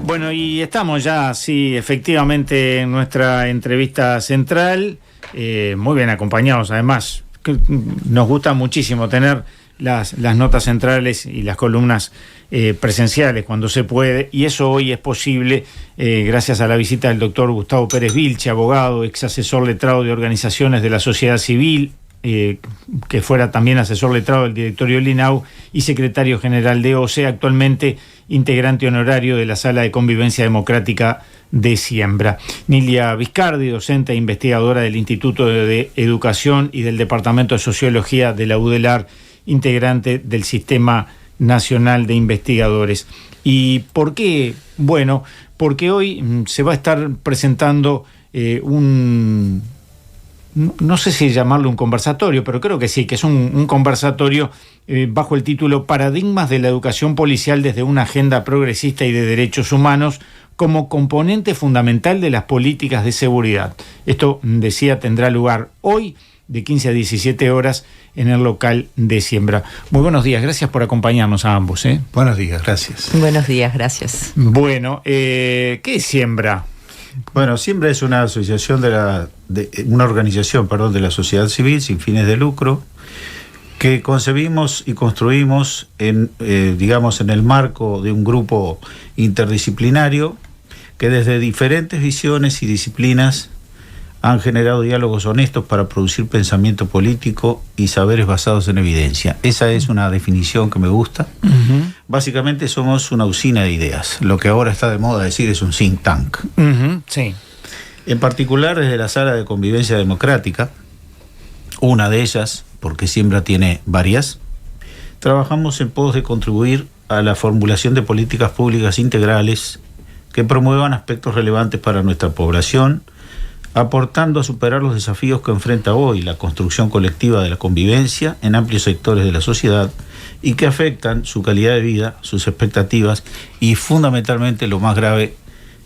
Bueno, y estamos ya, sí, efectivamente, en nuestra entrevista central, muy bien acompañados, además. Nos gusta muchísimo tener las notas centrales y las columnas presenciales cuando se puede, y eso hoy es posible gracias a la visita del doctor Gustavo Pérez Vilche, abogado, ex asesor letrado de organizaciones de la sociedad civil, que fuera también asesor letrado del directorio del INAU y secretario general de OCE, actualmente integrante honorario de la Sala de Convivencia Democrática de Siembra. Nilia Viscardi, docente e investigadora del Instituto de Educación y del Departamento de Sociología de la UDELAR, integrante del Sistema Nacional de Investigadores. ¿Y por qué? Bueno, porque hoy se va a estar presentando no sé si llamarlo un conversatorio, pero creo que sí, que es un conversatorio bajo el título Paradigmas de la educación policial desde una agenda progresista y de derechos humanos como componente fundamental de las políticas de seguridad. Esto, decía, tendrá lugar hoy de 15 a 17 horas en el local de Siembra. Muy buenos días, gracias por acompañarnos a ambos. Buenos días, gracias. Buenos días, gracias. Bueno, ¿qué es Siembra? Bueno, Siembra es una asociación una organización de la sociedad civil sin fines de lucro que concebimos y construimos en el marco de un grupo interdisciplinario que desde diferentes visiones y disciplinas han generado diálogos honestos para producir pensamiento político y saberes basados en evidencia. Esa es una definición que me gusta. Uh-huh. Básicamente somos una usina de ideas. Lo que ahora está de moda decir es un think tank. Uh-huh. Sí. En particular desde la Sala de Convivencia Democrática, una de ellas, porque Siembra tiene varias, trabajamos en pos de contribuir a la formulación de políticas públicas integrales que promuevan aspectos relevantes para nuestra población, aportando a superar los desafíos que enfrenta hoy la construcción colectiva de la convivencia en amplios sectores de la sociedad y que afectan su calidad de vida, sus expectativas y, fundamentalmente, lo más grave,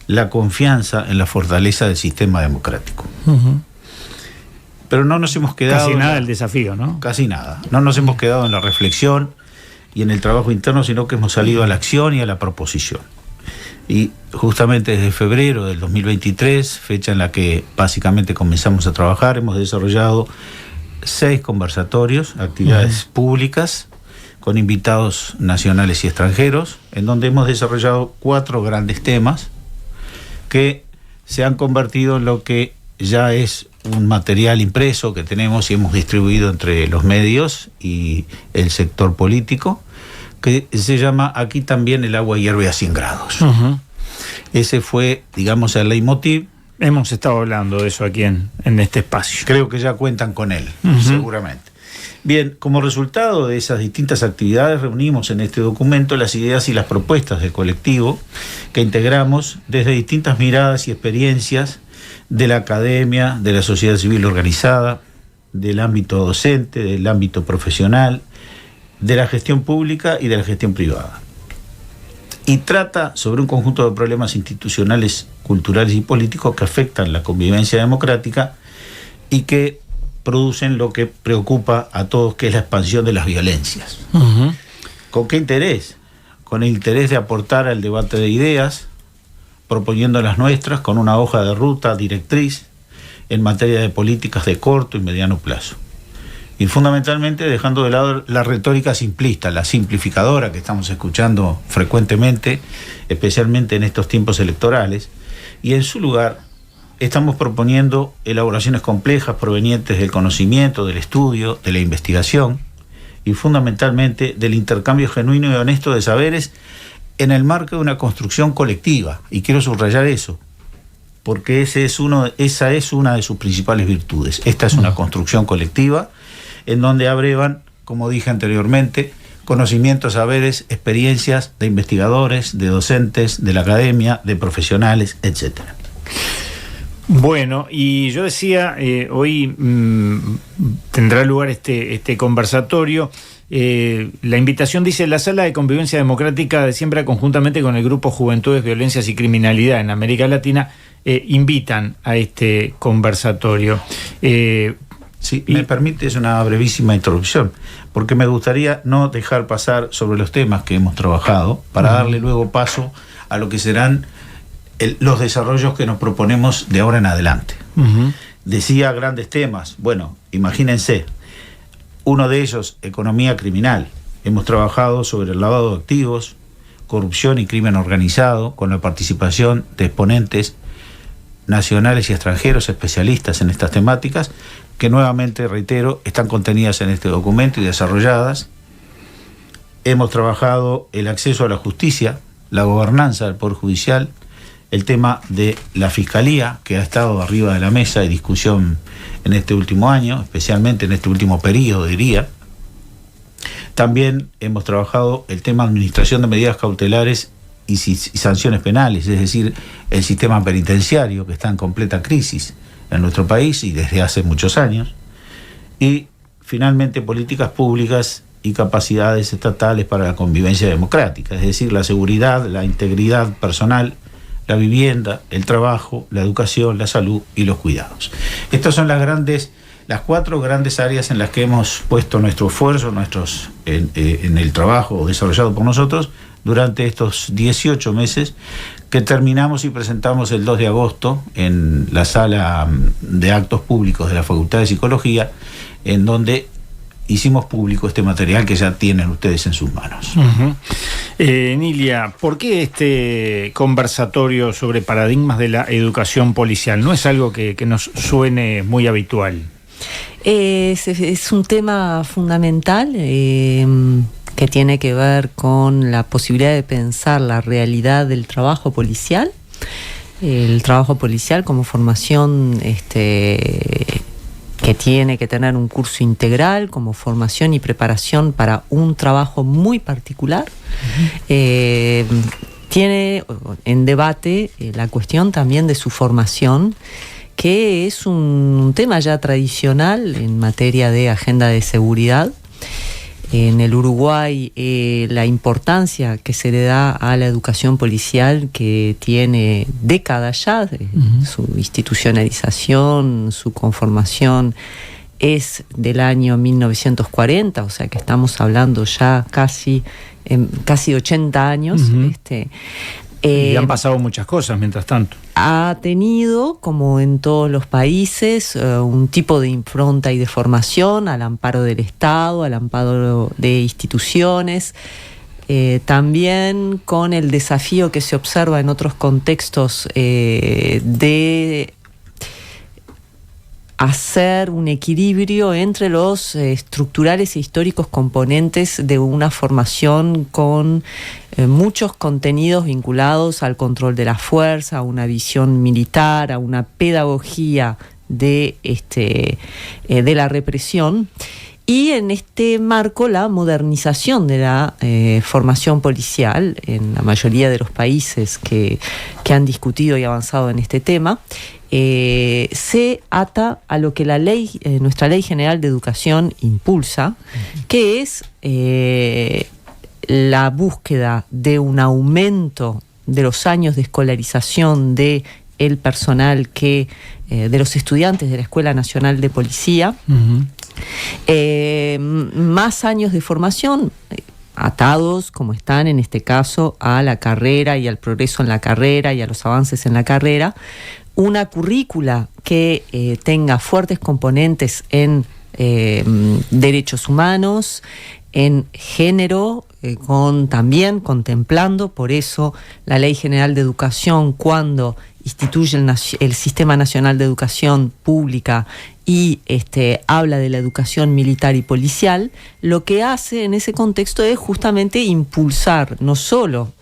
la confianza en la fortaleza del sistema democrático. Uh-huh. Pero no nos hemos quedado... Casi nada el desafío, ¿no? Casi nada. No nos hemos quedado en la reflexión y en el trabajo interno, sino que hemos salido a la acción y a la proposición. Y justamente desde febrero del 2023, fecha en la que básicamente comenzamos a trabajar, hemos desarrollado 6 conversatorios, actividades públicas, con invitados nacionales y extranjeros, en donde hemos desarrollado 4 grandes temas que se han convertido en lo que ya es un material impreso que tenemos y hemos distribuido entre los medios y el sector político, que se llama Aquí también el agua hierve a 100 grados. Uh-huh. Ese fue, digamos, el leitmotiv. Hemos estado hablando de eso aquí en este espacio. Creo que ya cuentan con él, seguramente. Bien, como resultado de esas distintas actividades, reunimos en este documento las ideas y las propuestas del colectivo que integramos desde distintas miradas y experiencias de la academia, de la sociedad civil organizada, del ámbito docente, del ámbito profesional, de la gestión pública y de la gestión privada. Y trata sobre un conjunto de problemas institucionales, culturales y políticos que afectan la convivencia democrática y que producen lo que preocupa a todos, que es la expansión de las violencias. Uh-huh. ¿Con qué interés? Con el interés de aportar al debate de ideas, proponiendo las nuestras con una hoja de ruta directriz en materia de políticas de corto y mediano plazo. Y fundamentalmente dejando de lado la retórica simplista, la simplificadora que estamos escuchando frecuentemente, especialmente en estos tiempos electorales, y en su lugar estamos proponiendo elaboraciones complejas provenientes del conocimiento, del estudio, de la investigación y fundamentalmente del intercambio genuino y honesto de saberes en el marco de una construcción colectiva. Y quiero subrayar eso, porque esa es una de sus principales virtudes. Esta es una construcción colectiva en donde abrevan, como dije anteriormente, conocimientos, saberes, experiencias de investigadores, de docentes, de la academia, de profesionales, etcétera. Bueno, y yo decía, hoy tendrá lugar este conversatorio. La invitación dice: la Sala de Convivencia Democrática de Siembra, conjuntamente con el Grupo Juventudes, Violencias y Criminalidad en América Latina, invitan a este conversatorio. Si me permites una brevísima introducción, porque me gustaría no dejar pasar sobre los temas que hemos trabajado para darle luego paso a lo que serán los desarrollos que nos proponemos de ahora en adelante. Decía grandes temas. Bueno, imagínense, uno de ellos, economía criminal. Hemos trabajado sobre el lavado de activos, corrupción y crimen organizado, con la participación de exponentes nacionales y extranjeros especialistas en estas temáticas, que nuevamente, reitero, están contenidas en este documento y desarrolladas. Hemos trabajado el acceso a la justicia, la gobernanza del Poder Judicial, el tema de la Fiscalía, que ha estado arriba de la mesa de discusión en este último año, especialmente en este último periodo, diría. También hemos trabajado el tema de administración de medidas cautelares y sanciones penales, es decir, el sistema penitenciario, que está en completa crisis en nuestro país y desde hace muchos años. Y finalmente políticas públicas y capacidades estatales para la convivencia democrática, es decir, la seguridad, la integridad personal, la vivienda, el trabajo, la educación, la salud y los cuidados. Estas son las 4 grandes áreas en las que hemos puesto nuestro esfuerzo, en el trabajo desarrollado por nosotros durante estos 18 meses, que terminamos y presentamos el 2 de agosto en la sala de actos públicos de la Facultad de Psicología, en donde hicimos público este material que ya tienen ustedes en sus manos. Nilia, ¿por qué este conversatorio sobre paradigmas de la educación policial? No es algo que nos suene muy habitual. Es un tema fundamental que tiene que ver con la posibilidad de pensar la realidad del trabajo policial. El trabajo policial como formación que tiene que tener un curso integral como formación y preparación para un trabajo muy particular. Tiene en debate la cuestión también de su formación, que es un tema ya tradicional en materia de agenda de seguridad. En el Uruguay, la importancia que se le da a la educación policial, que tiene décadas ya, su institucionalización, su conformación, es del año 1940, o sea que estamos hablando ya casi 80 años. Y han pasado muchas cosas mientras tanto. Ha tenido, como en todos los países, un tipo de impronta y de formación al amparo del Estado, al amparo de instituciones, también con el desafío que se observa en otros contextos de hacer un equilibrio entre los estructurales e históricos componentes de una formación con muchos contenidos vinculados al control de la fuerza, a una visión militar, a una pedagogía de la represión, y en este marco la modernización de la formación policial en la mayoría de los países que han discutido y avanzado en este tema. Se ata a lo que nuestra Ley General de Educación impulsa, que es la búsqueda de un aumento de los años de escolarización de el personal de los estudiantes de la Escuela Nacional de Policía, más años de formación, atados como están en este caso a la carrera y al progreso en la carrera y a los avances en la carrera, una currícula que tenga fuertes componentes en derechos humanos, en género, también contemplando, por eso la Ley General de Educación, cuando instituye el Sistema Nacional de Educación Pública y habla de la educación militar y policial, lo que hace en ese contexto es justamente impulsar no solo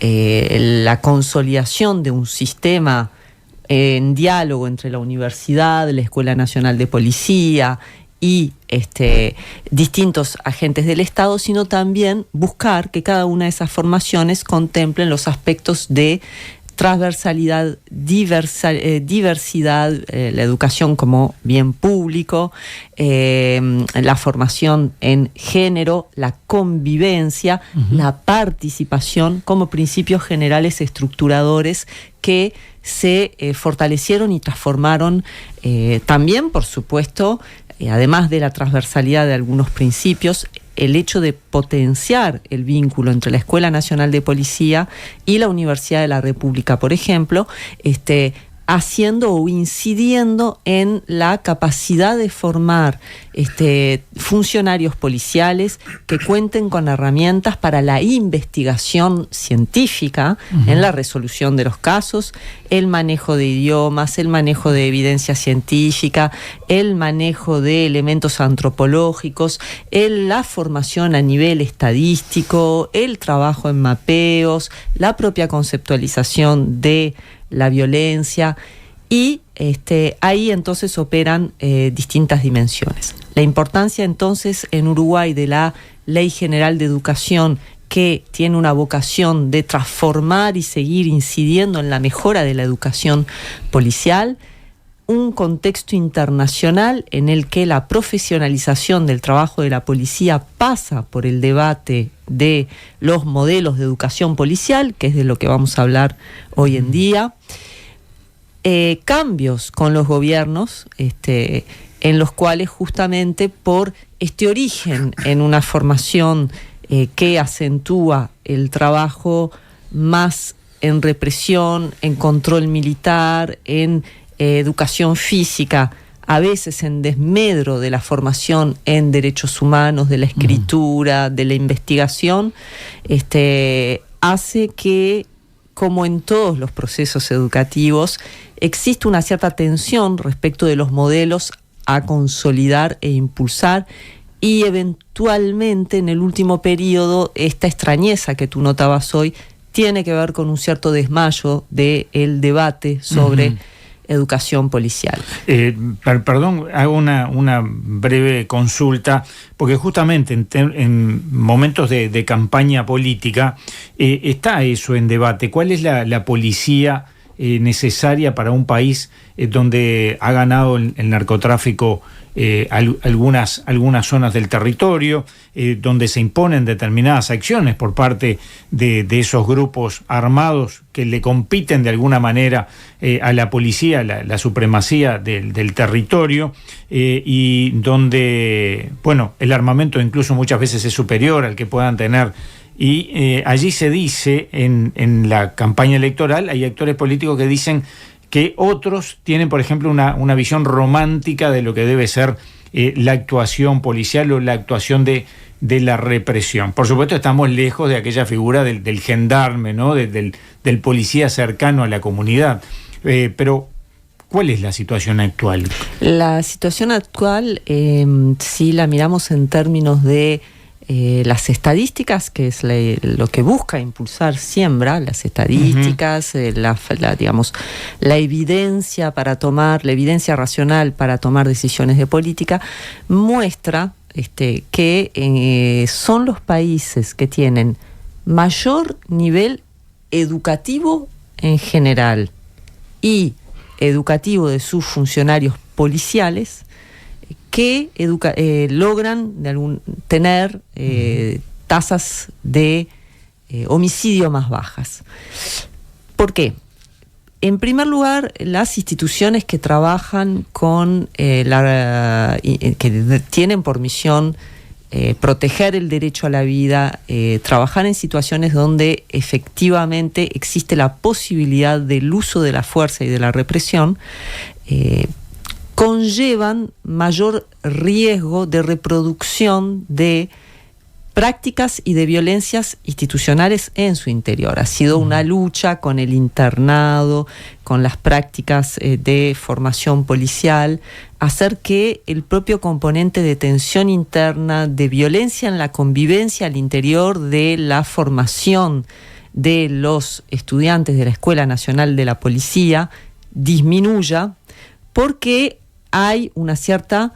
la consolidación de un sistema en diálogo entre la universidad, la Escuela Nacional de Policía y distintos agentes del Estado, sino también buscar que cada una de esas formaciones contemplen los aspectos de transversalidad, diversidad, la educación como bien público, la formación en género, la convivencia, la participación como principios generales estructuradores que se fortalecieron y transformaron también, por supuesto, además de la transversalidad de algunos principios, el hecho de potenciar el vínculo entre la Escuela Nacional de Policía y la Universidad de la República, por ejemplo, haciendo o incidiendo en la capacidad de formar funcionarios policiales que cuenten con herramientas para la investigación científica en la resolución de los casos, el manejo de idiomas, el manejo de evidencia científica, el manejo de elementos antropológicos, la formación a nivel estadístico, el trabajo en mapeos, la propia conceptualización de la violencia, y ahí entonces operan distintas dimensiones. La importancia entonces en Uruguay de la Ley General de Educación, que tiene una vocación de transformar y seguir incidiendo en la mejora de la educación policial, un contexto internacional en el que la profesionalización del trabajo de la policía pasa por el debate de los modelos de educación policial, que es de lo que vamos a hablar hoy en día, cambios con los gobiernos, en los cuales justamente por este origen en una formación que acentúa el trabajo más en represión, en control militar, en educación física, a veces en desmedro de la formación en derechos humanos, de la escritura, de la investigación, hace que, como en todos los procesos educativos, existe una cierta tensión respecto de los modelos a consolidar e impulsar, y eventualmente en el último periodo esta extrañeza que tú notabas hoy tiene que ver con un cierto desmayo del debate sobre educación policial. Perdón, hago una breve consulta, porque justamente en momentos de campaña política está eso en debate. ¿Cuál es la policía necesaria para un país donde ha ganado el narcotráfico algunas zonas del territorio, donde se imponen determinadas acciones por parte de esos grupos armados que le compiten de alguna manera a la policía, la supremacía del territorio, y donde, bueno, el armamento incluso muchas veces es superior al que puedan tener? Y allí se dice, en la campaña electoral, hay actores políticos que dicen que otros tienen, por ejemplo, una visión romántica de lo que debe ser la actuación policial o la actuación de la represión. Por supuesto, estamos lejos de aquella figura del gendarme, ¿no? del policía cercano a la comunidad. Pero, ¿cuál es la situación actual? La situación actual, si la miramos en términos de las estadísticas, que es lo que busca impulsar Siembra, las estadísticas, la evidencia para tomar, la evidencia racional para tomar decisiones de política, muestra que son los países que tienen mayor nivel educativo en general y educativo de sus funcionarios policiales, que logran tener tasas de homicidio más bajas. ¿Por qué? En primer lugar, las instituciones que trabajan con que tienen por misión proteger el derecho a la vida, trabajar en situaciones donde efectivamente existe la posibilidad del uso de la fuerza y de la represión, conllevan mayor riesgo de reproducción de prácticas y de violencias institucionales en su interior. Ha sido una lucha con el internado, con las prácticas de formación policial, hacer que el propio componente de tensión interna, de violencia en la convivencia al interior de la formación de los estudiantes de la Escuela Nacional de la Policía disminuya, porque hay una cierta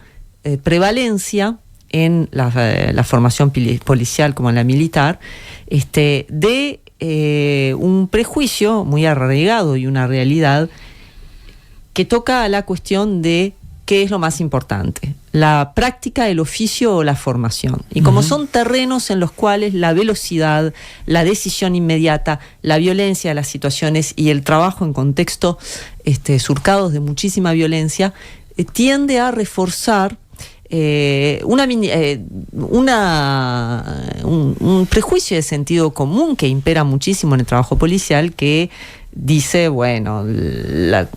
prevalencia en la formación policial como en la militar, de un prejuicio muy arraigado y una realidad que toca a la cuestión de qué es lo más importante, la práctica, el oficio o la formación. Y como son terrenos en los cuales la velocidad, la decisión inmediata, la violencia de las situaciones y el trabajo en contextos surcados de muchísima violencia, tiende a reforzar un prejuicio de sentido común que impera muchísimo en el trabajo policial, que dice, bueno,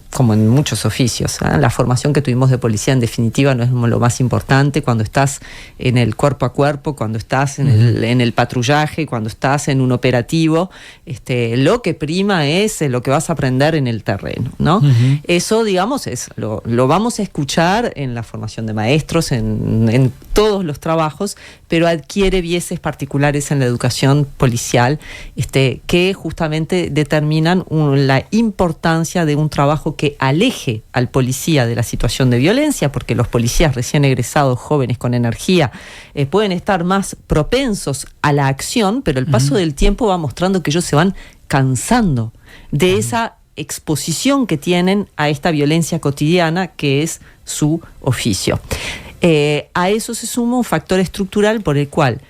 como en muchos oficios, la formación que tuvimos de policía en definitiva no es lo más importante cuando estás en el cuerpo a cuerpo, cuando estás en el patrullaje, cuando estás en un operativo. Lo que prima es lo que vas a aprender en el terreno, ¿no? Eso, digamos, lo vamos a escuchar en la formación de maestros, en todos los trabajos, pero adquiere vieses particulares en la educación policial, que justamente determinan la importancia de un trabajo que aleje al policía de la situación de violencia, porque los policías recién egresados, jóvenes con energía, pueden estar más propensos a la acción, pero el paso del tiempo va mostrando que ellos se van cansando de esa exposición que tienen a esta violencia cotidiana que es su oficio. A eso se suma un factor estructural por el cual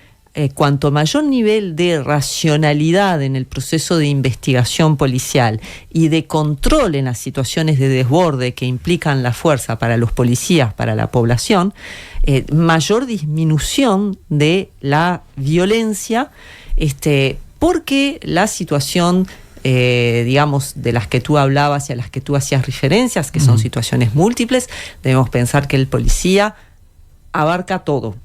cuanto mayor nivel de racionalidad en el proceso de investigación policial y de control en las situaciones de desborde que implican la fuerza para los policías, para la población, mayor disminución de la violencia, porque la situación digamos, de las que tú hablabas y a las que tú hacías referencias, que son situaciones múltiples, debemos pensar que el policía abarca todo.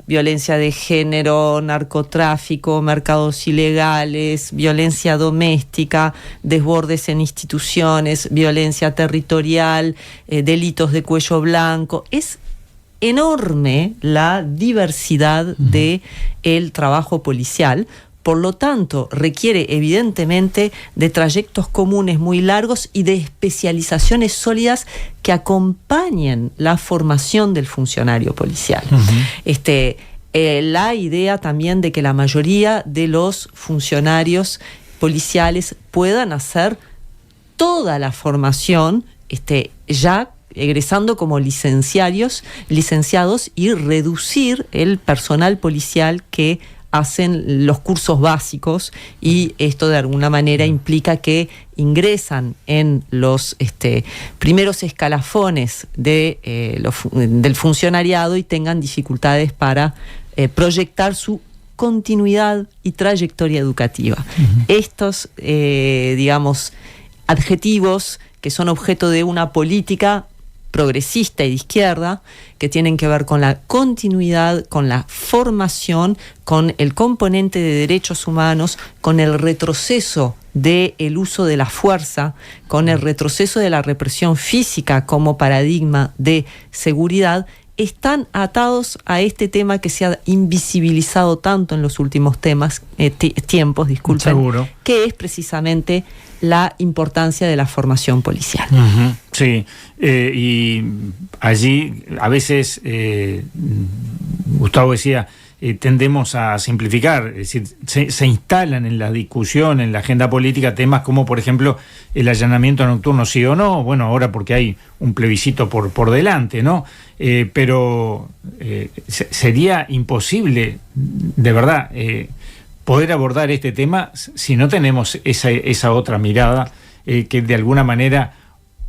Violencia de género, narcotráfico, mercados ilegales, violencia doméstica, desbordes en instituciones, violencia territorial, delitos de cuello blanco. Es enorme la diversidad de el trabajo policial. Por lo tanto, requiere evidentemente de trayectos comunes muy largos y de especializaciones sólidas que acompañen la formación del funcionario policial. La idea también de que la mayoría de los funcionarios policiales puedan hacer toda la formación ya egresando como licenciados y reducir el personal policial que hacen los cursos básicos, y esto de alguna manera implica que ingresan en los primeros escalafones del funcionariado y tengan dificultades para proyectar su continuidad y trayectoria educativa. Estos, digamos, adjetivos que son objeto de una política progresista y de izquierda, que tienen que ver con la continuidad, con la formación, con el componente de derechos humanos, con el retroceso del uso de la fuerza, con el retroceso de la represión física como paradigma de seguridad, están atados a este tema que se ha invisibilizado tanto en los últimos tiempos, Seguro. Que es precisamente la importancia de la formación policial. Sí, y allí a veces, Gustavo decía, tendemos a simplificar, es decir, se instalan en la discusión, en la agenda política, temas como, por ejemplo, el allanamiento nocturno, sí o no. Bueno, ahora porque hay un plebiscito por delante, ¿no? Pero sería imposible, de verdad, poder abordar este tema si no tenemos esa otra mirada que de alguna manera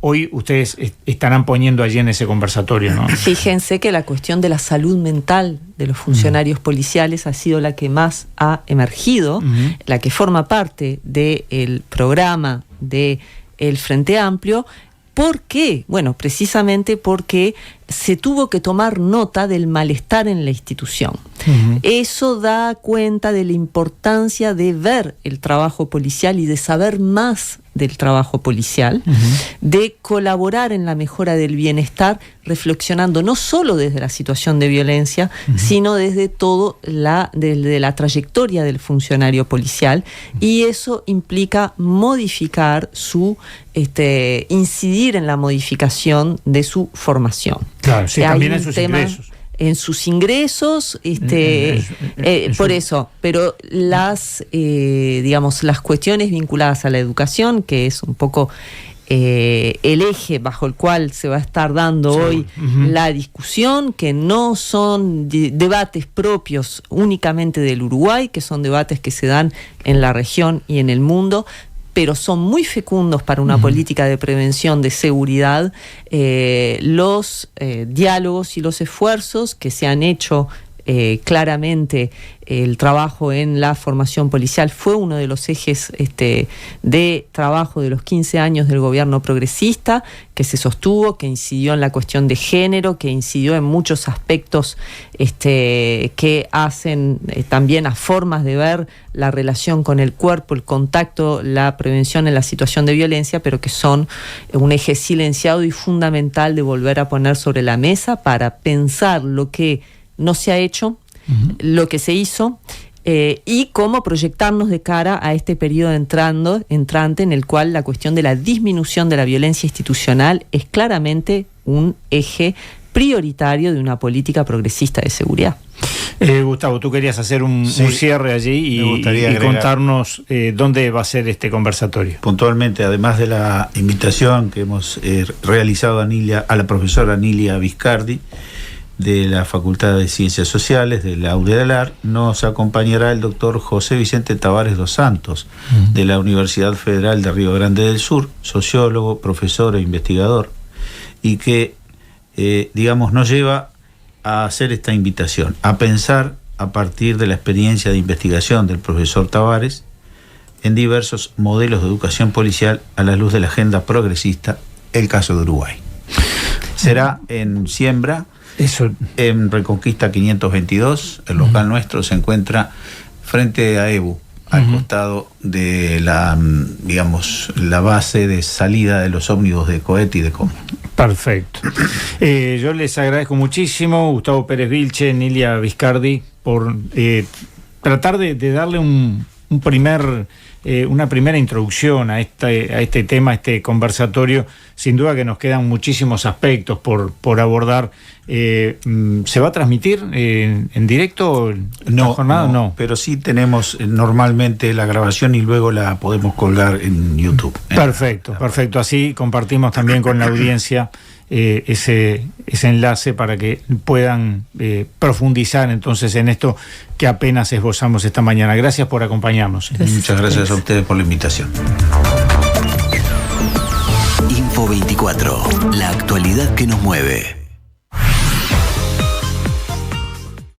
hoy ustedes estarán poniendo allí en ese conversatorio, ¿no? Fíjense que la cuestión de la salud mental de los funcionarios policiales ha sido la que más ha emergido, la que forma parte del programa del Frente Amplio. ¿Por qué? Bueno, precisamente porque se tuvo que tomar nota del malestar en la institución. Eso da cuenta de la importancia de ver el trabajo policial y de saber más del trabajo policial, de colaborar en la mejora del bienestar, reflexionando no solo desde la situación de violencia, sino desde desde la trayectoria del funcionario policial, y eso implica modificar incidir en la modificación de su formación. Claro, sí, también en sus ingresos. En sus ingresos, por eso, pero las cuestiones vinculadas a la educación, que es un poco el eje bajo el cual se va a estar dando hoy la discusión, que no son debates propios únicamente del Uruguay, que son debates que se dan en la región y en el mundo, pero son muy fecundos para una política de prevención de seguridad, los diálogos y los esfuerzos que se han hecho. Claramente el trabajo en la formación policial fue uno de los ejes de trabajo de los 15 años del gobierno progresista, que se sostuvo, que incidió en la cuestión de género, que incidió en muchos aspectos que hacen también a formas de ver la relación con el cuerpo, el contacto, la prevención en la situación de violencia, pero que son un eje silenciado y fundamental de volver a poner sobre la mesa para pensar lo que no se ha hecho, lo que se hizo, y cómo proyectarnos de cara a este periodo entrante en el cual la cuestión de la disminución de la violencia institucional es claramente un eje prioritario de una política progresista de seguridad. Gustavo, tú querías hacer un cierre allí y contarnos dónde va a ser este conversatorio. Puntualmente, además de la invitación que hemos realizado a la profesora Nilia Viscardi, de la Facultad de Ciencias Sociales de la UDELAR, nos acompañará el doctor José Vicente Tavares dos Santos, de la Universidad Federal de Río Grande del Sur, sociólogo, profesor e investigador, y que, nos lleva a hacer esta invitación, a pensar a partir de la experiencia de investigación del profesor Tavares en diversos modelos de educación policial a la luz de la agenda progresista, el caso de Uruguay. Será en Siembra, en Reconquista 522, el local nuestro se encuentra frente a EBU, al costado de la base de salida de los ómnibus de Coet y de Com. Perfecto. Yo les agradezco muchísimo, Gustavo Pérez Vilche, Nilia Viscardi, por tratar de darle una primera introducción a este tema, a este conversatorio. Sin duda que nos quedan muchísimos aspectos por abordar. ¿Se va a transmitir en directo la jornada? No, pero sí tenemos normalmente la grabación y luego la podemos colgar en YouTube. Perfecto. Así compartimos también con la audiencia ese enlace para que puedan profundizar entonces en esto que apenas esbozamos esta mañana. Gracias por acompañarnos. Muchas gracias a ustedes por la invitación. Info 24, la actualidad que nos mueve.